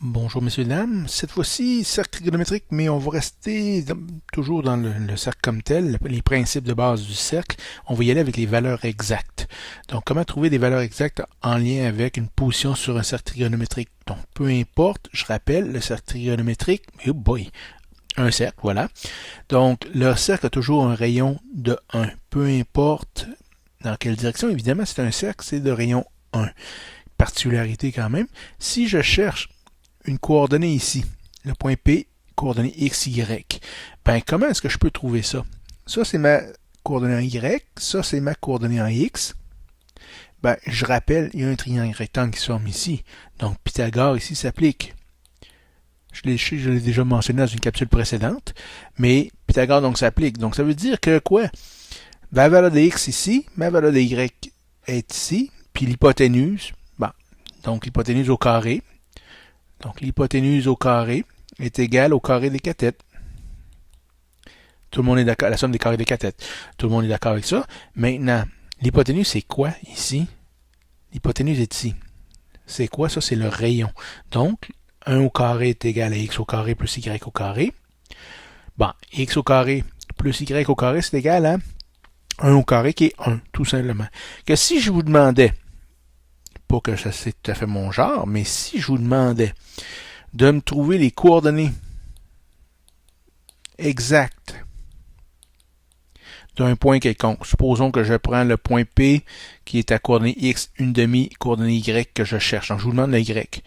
Bonjour messieurs et dames, cette fois-ci cercle trigonométrique, mais on va rester toujours dans le cercle comme tel, les principes de base du cercle. On va y aller avec les valeurs exactes. Donc comment trouver des valeurs exactes en lien avec une position sur un cercle trigonométrique. Donc peu importe, je rappelle, le cercle trigonométrique, oh boy, un cercle, voilà. Donc le cercle a toujours un rayon de 1. Peu importe dans quelle direction, évidemment c'est un cercle, c'est de rayon 1. Particularité quand même, si je cherche une coordonnée ici, le point P, coordonnée X, Y. Ben, comment est-ce que je peux trouver ça? Ça, c'est ma coordonnée en Y, ça, c'est ma coordonnée en X. Ben, je rappelle, il y a un triangle rectangle qui se forme ici. Donc, Pythagore ici s'applique. Je l'ai déjà mentionné dans une capsule précédente, mais Pythagore donc s'applique. Donc, ça veut dire que quoi? La valeur de X ici, ma valeur de Y est ici, puis l'hypoténuse, bon, donc l'hypoténuse au carré. Donc, l'hypoténuse au carré est égale au carré des catètes. Tout le monde est d'accord, la somme des carrés des catètes. Tout le monde est d'accord avec ça. Maintenant, l'hypoténuse, c'est quoi ici? L'hypoténuse est ici. C'est quoi ça? C'est le rayon. Donc, 1 au carré est égal à x au carré plus y au carré. Bon, x au carré plus y au carré, c'est égal à 1 au carré qui est 1, tout simplement. Que si je vous demandais, pas que ça c'est tout à fait mon genre, mais si je vous demandais de me trouver les coordonnées exactes d'un point quelconque. Supposons que je prends le point P qui est à coordonnée X, une demi, coordonnée Y que je cherche. Donc, je vous demande le Y.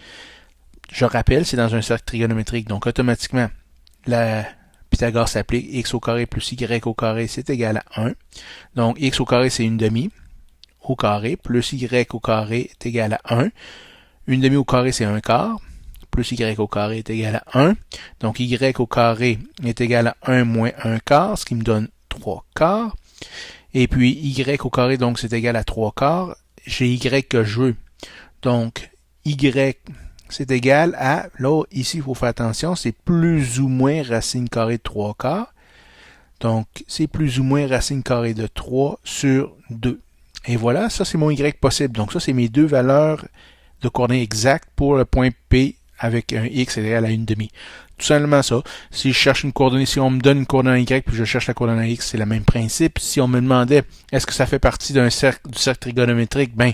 Je rappelle, c'est dans un cercle trigonométrique. Donc, automatiquement, la Pythagore s'applique. X au carré plus Y au carré, c'est égal à 1. Donc, X au carré, c'est une demi au carré, plus Y au carré est égal à 1. Une demi au carré, c'est un quart, plus Y au carré est égal à 1. Donc, Y au carré est égal à 1 moins 1 quart, ce qui me donne 3 quarts. Et puis, Y au carré, donc, c'est égal à 3 quarts. J'ai Y que je veux. Donc, Y, c'est égal à, là, ici, il faut faire attention, c'est plus ou moins racine carrée de 3 quarts. Donc, c'est plus ou moins racine carrée de 3 sur 2. Et voilà, ça, c'est mon Y possible. Donc, ça, c'est mes deux valeurs de coordonnées exactes pour le point P avec un X égal à une demi. Tout simplement ça. Si je cherche une coordonnée, si on me donne une coordonnée Y puis je cherche la coordonnée X, c'est le même principe. Si on me demandait est-ce que ça fait partie du cercle trigonométrique, ben,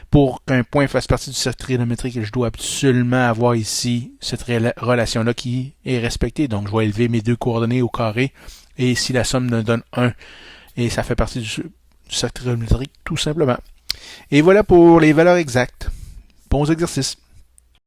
pour qu'un point fasse partie du cercle trigonométrique, je dois absolument avoir ici cette relation-là qui est respectée. Donc, je vais élever mes deux coordonnées au carré. Et si la somme me donne 1, et ça fait partie du cercle trigonométrique, tout simplement. Et voilà pour les valeurs exactes. Bons exercices.